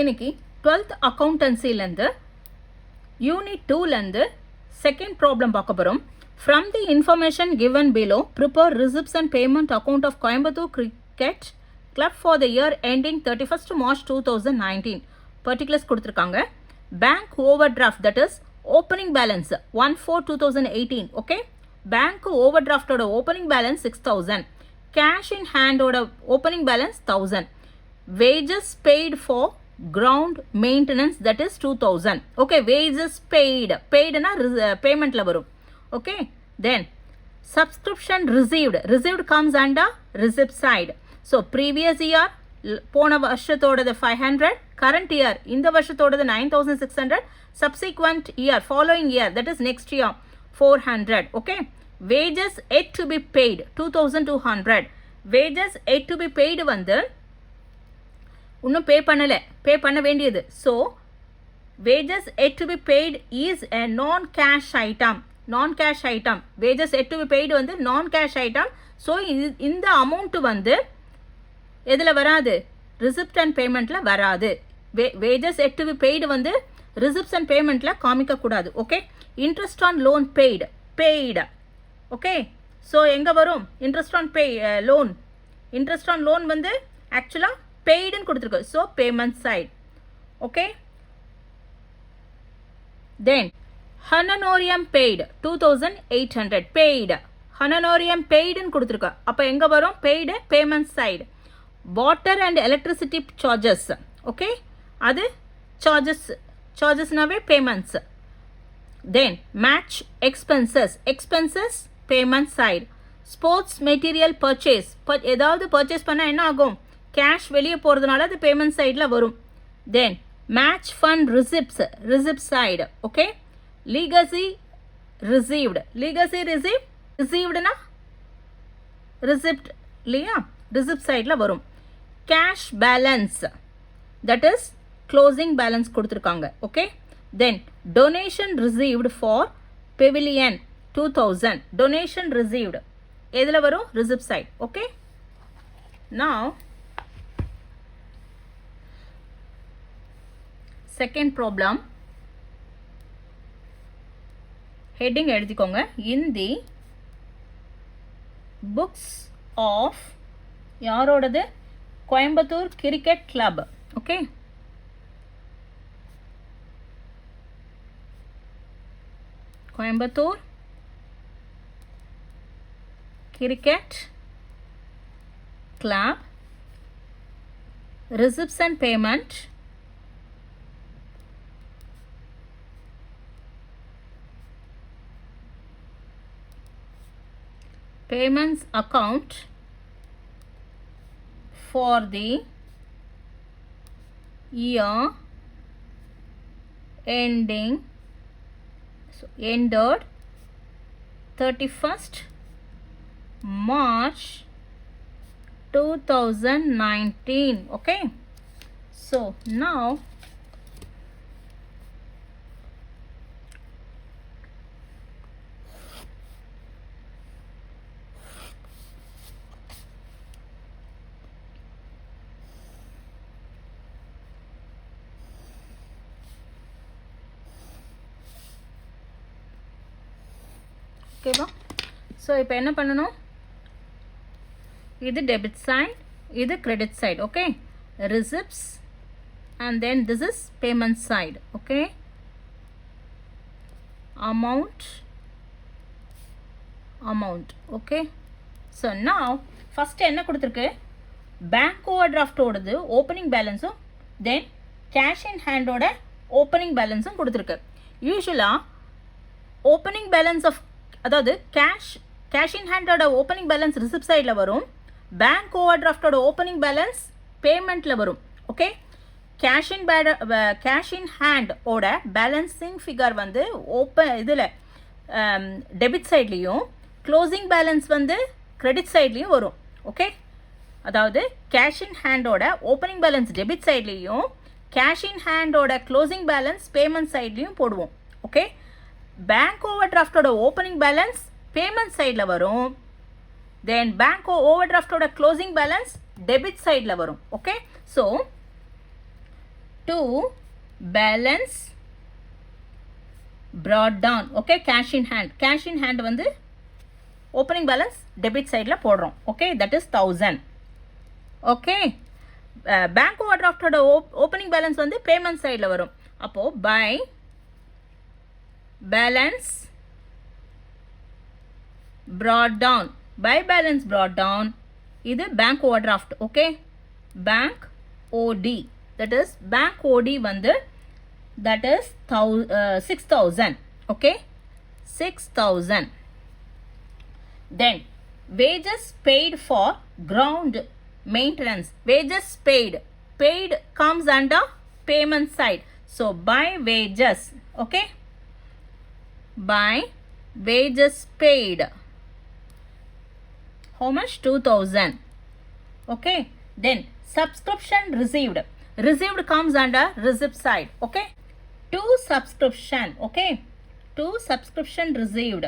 இன்னைக்கு 12th அக்கௌண்டன்சிலேருந்து unit 2லேருந்து second problem பார்க்க போகிறோம். From the information given below, prepare receipts and payment account of Coimbatore Cricket Club for the year ending 31st March 2019. Particulars கொடுத்துருக்காங்க. Bank overdraft, that is opening balance 1/4/2018. Okay, bank overdraft ஓட opening balance 6,000. Cash in hand ஓட opening balance 1,000. Wages paid for ground maintenance, that is 2,000. Okay, wages paid na payment la varum. Okay, then subscription received comes under receipt side. So previous year போன வருஷத்தோடது 500, current year இந்த வருஷத்தோடது 9,600, subsequent year following year, that is next year 400. Okay, wages yet to be paid 2,200. wages yet to be paid வந்து இன்னும் பே பண்ண வேண்டியது. So wages yet to be paid is a non-cash item. wages yet to be paid வந்து non-cash item. So இந்த amount வந்து எதில் வராது? Receipt and பேமெண்ட்டில் வராது. wages yet to be paid வந்து ரிசிப்ட்ஸ் அண்ட் பேமெண்ட்டில் காமிக்கக்கூடாது. Okay, interest on loan paid. Okay, so எங்கே வரும்? Interest on loan. Interest on loan வந்து ஆக்சுவலாக பெய்டுன்னு கொடுத்துருக்கு. So payment side. Okay, then honorarium paid 2,800 paid. Honorarium பெய்டுன்னு கொடுத்துருக்கு. அப்போ எங்கே வரும்? Paid payment side. Water and electricity charges. Okay, அது சார்ஜஸ்னாவே payments. Then match expenses payment side. Sports material purchase, ஏதாவது பர்ச்சேஸ் பண்ணால் என்ன ஆகும்? கேஷ் வெளியே போகிறதுனால அது பேமெண்ட் சைடில் வரும். Then match fund receipt side. Okay, legacy ரிசீவ்டுனா ரிசிப்ட் இல்லையா? ரிசிப்ட் சைடில் வரும். Cash balance, that is closing balance கொடுத்துருக்காங்க. Okay, then donation received for pavilion 2,000. Donation received எதில் வரும்? Receipt side. Okay, now second problem, heading எழுதிக்கோங்க. in the books of யாரோடது? Coimbatore cricket club. Okay, Coimbatore cricket club receipts and payment payments account for the year ended 31st March 2019. Okay, so now ஓகேவா? So இப்போ என்ன பண்ணணும்? இது debit side, இது credit side. Okay, receipts and then this is payment side. Okay, amount. Okay, so நான் first என்ன கொடுத்துருக்கு? Bank over டிராஃப்டோடது ஓப்பனிங் பேலன்ஸும் தென் கேஷ் இன் ஹேண்டோட ஓப்பனிங் பேலன்ஸும் கொடுத்துருக்கு. யூஸ்வலாக ஓப்பனிங் பேலன்ஸ் ஆஃப், அதாவது கேஷ் இன் ஹேண்டோட ஓப்பனிங் பேலன்ஸ் ரிசிப்ட் சைடில் வரும். பேங்க் ஓவர் டிராஃப்டோட ஓப்பனிங் பேலன்ஸ் பேமெண்ட்டில் வரும். ஓகே, கேஷ் இன் ஹேண்டோட பேலன்சிங் ஃபிகர் வந்து இதில் டெபிட் சைட்லேயும் க்ளோசிங் பேலன்ஸ் வந்து கிரெடிட் சைட்லேயும் வரும். ஓகே, அதாவது கேஷ் இன் ஹேண்டோட ஓப்பனிங் பேலன்ஸ் டெபிட் சைட்லேயும் கேஷ் இன் ஹேண்டோட க்ளோசிங் பேலன்ஸ் பேமெண்ட் சைட்லேயும் போடுவோம். ஓகே, பேங்க் ஓவர் டிராஃப்டோட ஓப்பனிங் பேலன்ஸ் பேமெண்ட் சைடில் வரும். தென் பேங்க் ஓவர் டிராஃப்டோட க்ளோசிங் பேலன்ஸ் டெபிட் சைடில் வரும். Okay, so to balance brought down. Okay, cash in hand வந்து opening balance debit sideல போடுறோம். Okay, that is 1000. Okay, bank overdraft ஓட opening balance வந்து payment sideல வரும். அப்போ by balance brought down, இது bank overdraft. Okay, bank OD, that is bank OD வந்து that is 6000. Okay, 6000. Then wages paid for ground maintenance. Wages paid comes under payment side. So by wages. Okay, by wages paid, how much? 2000. Okay, then subscription received comes under receipt side. Okay, to subscription. Okay, to subscription received,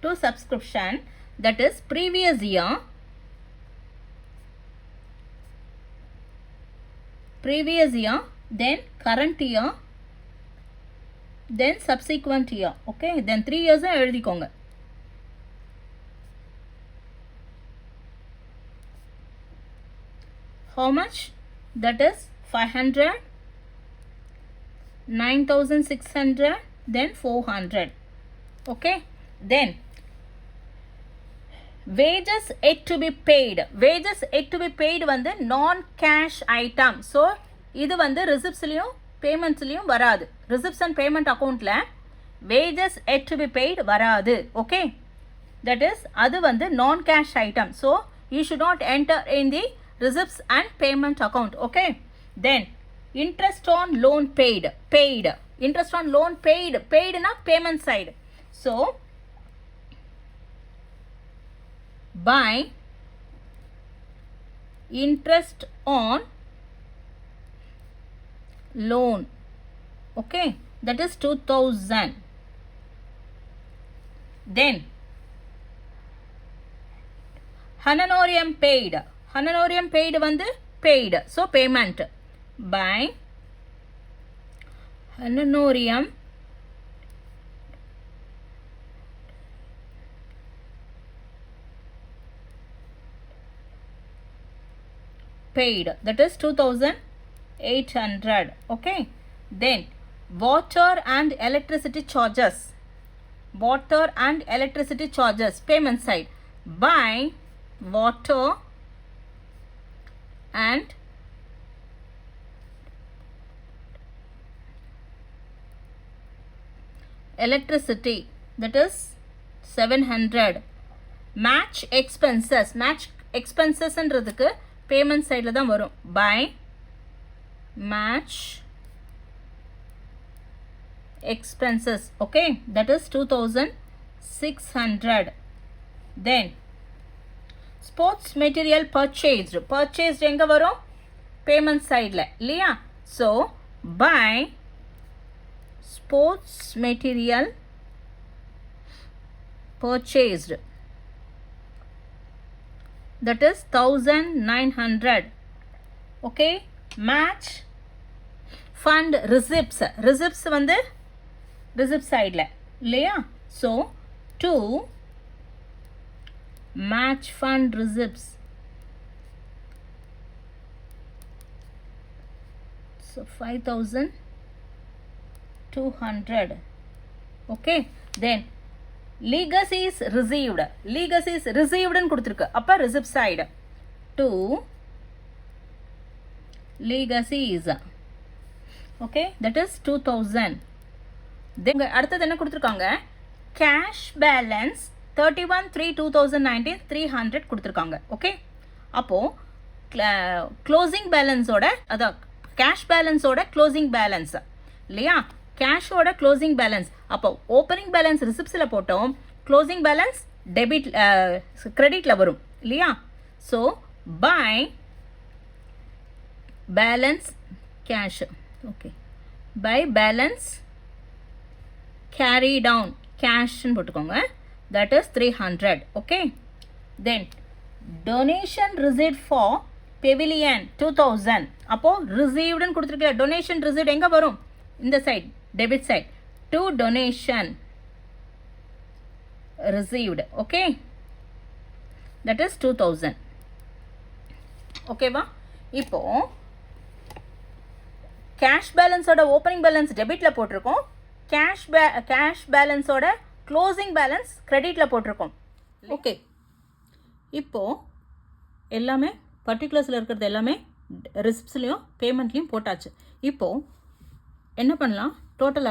to subscription, that is previous year, then current year, then subsequent year. Okay, then 3 years எழுதிக்கோங்க. How much? That is 500, 9600, then 400. Okay, then wages yet to be paid வந்து non cash item. so இது வந்து receiptsலயும் paymentsலயும் வராது. receipts and payment accountல wages yet to be paid வராது. Okay, that is அது வந்து non cash item. so you should not enter in the receipts and payment account. Okay, then interest on loan paid, interest on loan paid na payment side. so by interest on loan. Okay, that is 2000. then honorarium paid வந்து paid, so payment by honorarium paid, that is 2800. Okay, then water and electricity charges, payment side, by water and electricity, that is 700. match expenses ன்றதுக்கு payment sideல தான் வரும். by match expenses. Okay, that is 2600. then sports material purchased எங்க வரும்? payment sideல இல்லையா? so by sports material purchased, that is 1900. Okay, match fund receipts வந்து receipt sideல இல்லையா? so to match fund receipts, so 5200. okay, then legacies received ன்னு கொடுத்திருக்கு. அப்ப receipt side to legacies. okay, that is 2000. then அடுத்தது என்ன கொடுத்திருக்காங்க? cash balance 31/3/2019 300 கொடுத்திருக்காங்க. okay, அப்போ closing balance ஓட அதான் cash balance ஓட closing balance இல்லையா? cash ஓட closing balance. அப்போ opening balance receiptsல போட்டோம், closing balance debit creditல வரும் இல்லையா? so by balance cash. okay, by balance carry down cash ன்னு போட்டுக்கோங்க, that is 300. okay, then donation receipt for pavilion 2000. அப்போ ரிசீவ்டுன்னு கொடுத்துருக்க டொனேஷன் ரிசீவ்ட் எங்கே வரும்? இந்த side, debit side. To donation received. Okay, that is 2000. ஓகேவா? இப்போ கேஷ் பேலன்ஸோட ஓப்பனிங் பேலன்ஸ் டெபிட்டில் போட்டிருக்கோம். கேஷ் பேலன்ஸோட க்ளோசிங் பேலன்ஸ் கிரெடிட்டில் போட்டிருக்கோம். ஓகே, இப்போது எல்லாமே பர்டிகுலர்ஸில் இருக்கிறது எல்லாமே ரிசிப்ட்ஸ்லையும் பேமெண்ட்லேயும் போட்டாச்சு. இப்போது என்ன பண்ணலாம்? டோட்டல்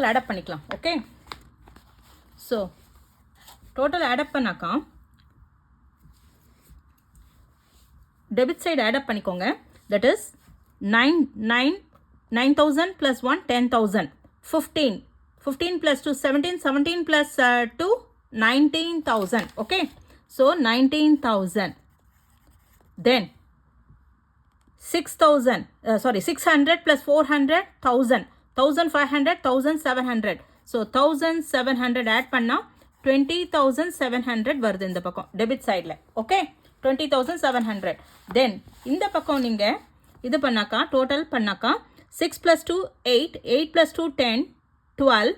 ஆடப் பண்ணிக்கலாம். ஓகே, ஸோ டோட்டல் ஆடப் பண்ணாக்கா டெபிட் சைடு ஆடப் பண்ணிக்கோங்க. That is 9,000 + 1 10,000, 15 + 2 17, 17 + 2 19,000. okay, so 19,000. then 600 + 400 1,000, 1,500 1,700. so 1,700 add பண்ணா 20,700 வருது இந்த பக்கம் டெபிட் சைடில். ஓகே, 20,700. then இந்த பக்கம் நீங்கள் இது பண்ணாக்கா டோட்டல் பண்ணாக்கா 6 + 2 8, 8 + 2 10, 12,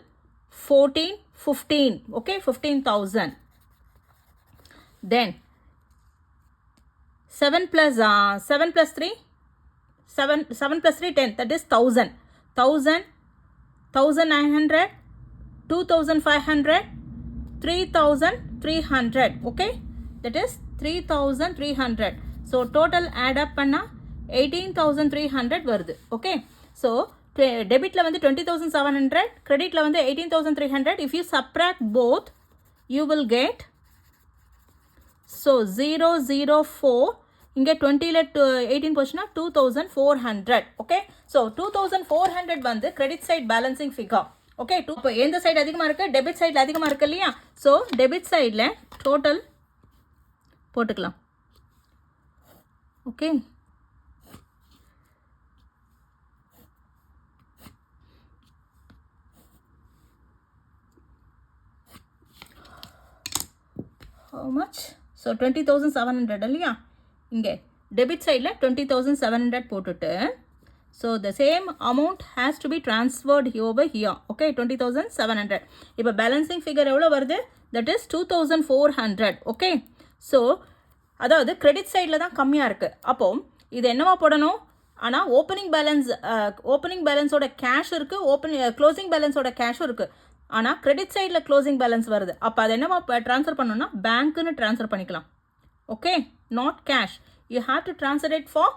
14, 15. okay, 15,000. then 7 + 3 10, that is 1,000, 1,900, 2,500, 3,300. okay, that is 3,300. so total add up பண்ணா 18,300 வருது. ஓகே, ஸோ டெபிட்டில் வந்து 20,700, கிரெடிட்டில் வந்து 18,300. if you subtract both you will get, so 004, இங்கே 20ல் 18 போச்சுன்னா 2,400. ஓகே, ஸோ 2,400 வந்து credit side balancing figure. Okay, இப்போ எந்த சைடு அதிகமாக இருக்குது? டெபிட் சைடில் அதிகமாக இருக்குது இல்லையா? ஸோ டெபிட் சைடில் டோட்டல் போட்டுக்கலாம். Okay, how much? so 20,700 இல்லையா? இங்கே டெபிட் சைடில் 20,700 போட்டுட்டு, so the same amount has to be transferred over here. okay, 20,700. இப்போ பேலன்சிங் ஃபிகர் எவ்வளோ வருது? that is 2,400. ஓகே, ஸோ அதாவது கிரெடிட் சைடில் தான் கம்மியாக இருக்குது. அப்போது இது என்னவா போடணும்? ஆனால் ஓப்பனிங் பேலன்ஸோட கேஷ் இருக்குது, க்ளோசிங் பேலன்ஸோட கேஷும் இருக்குது. ஆனால் கிரெடிட் சைடில் க்ளோசிங் பேலன்ஸ் வருது. அப்போ அது என்னவா ட்ரான்ஸ்ஃபர் பண்ணணும்னா பேங்க்குன்னு ட்ரான்ஸ்ஃபர் பண்ணிக்கலாம். Okay, not cash. You have to transfer it for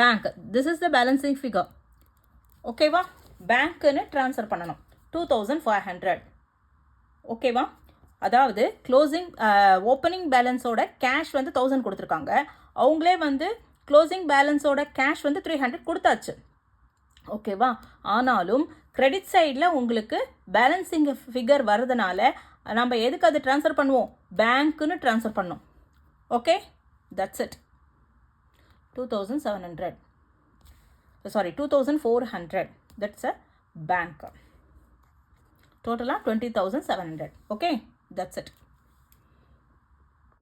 bank. This is the balancing figure. ஓகேவா? பேங்க்குன்னு ட்ரான்ஸ்ஃபர் பண்ணணும் 2,500. ஓகேவா? அதாவது ஓப்பனிங் பேலன்ஸோட கேஷ் வந்து 1,000 கொடுத்துருக்காங்க. அவங்களே வந்து க்ளோசிங் பேலன்ஸோட கேஷ் வந்து 300 கொடுத்தாச்சு. ஓகேவா? ஆனாலும் கிரெடிட் சைடில் உங்களுக்கு பேலன்சிங் ஃபிகர் வரதுனால நம்ம எதுக்கு அது ட்ரான்ஸ்ஃபர் பண்ணுவோம்? பேங்க்குன்னு ட்ரான்ஸ்ஃபர் பண்ணோம். Okay, that's it. 2,400. That's a bank. டோட்டலாக 20,700. Okay, that's it.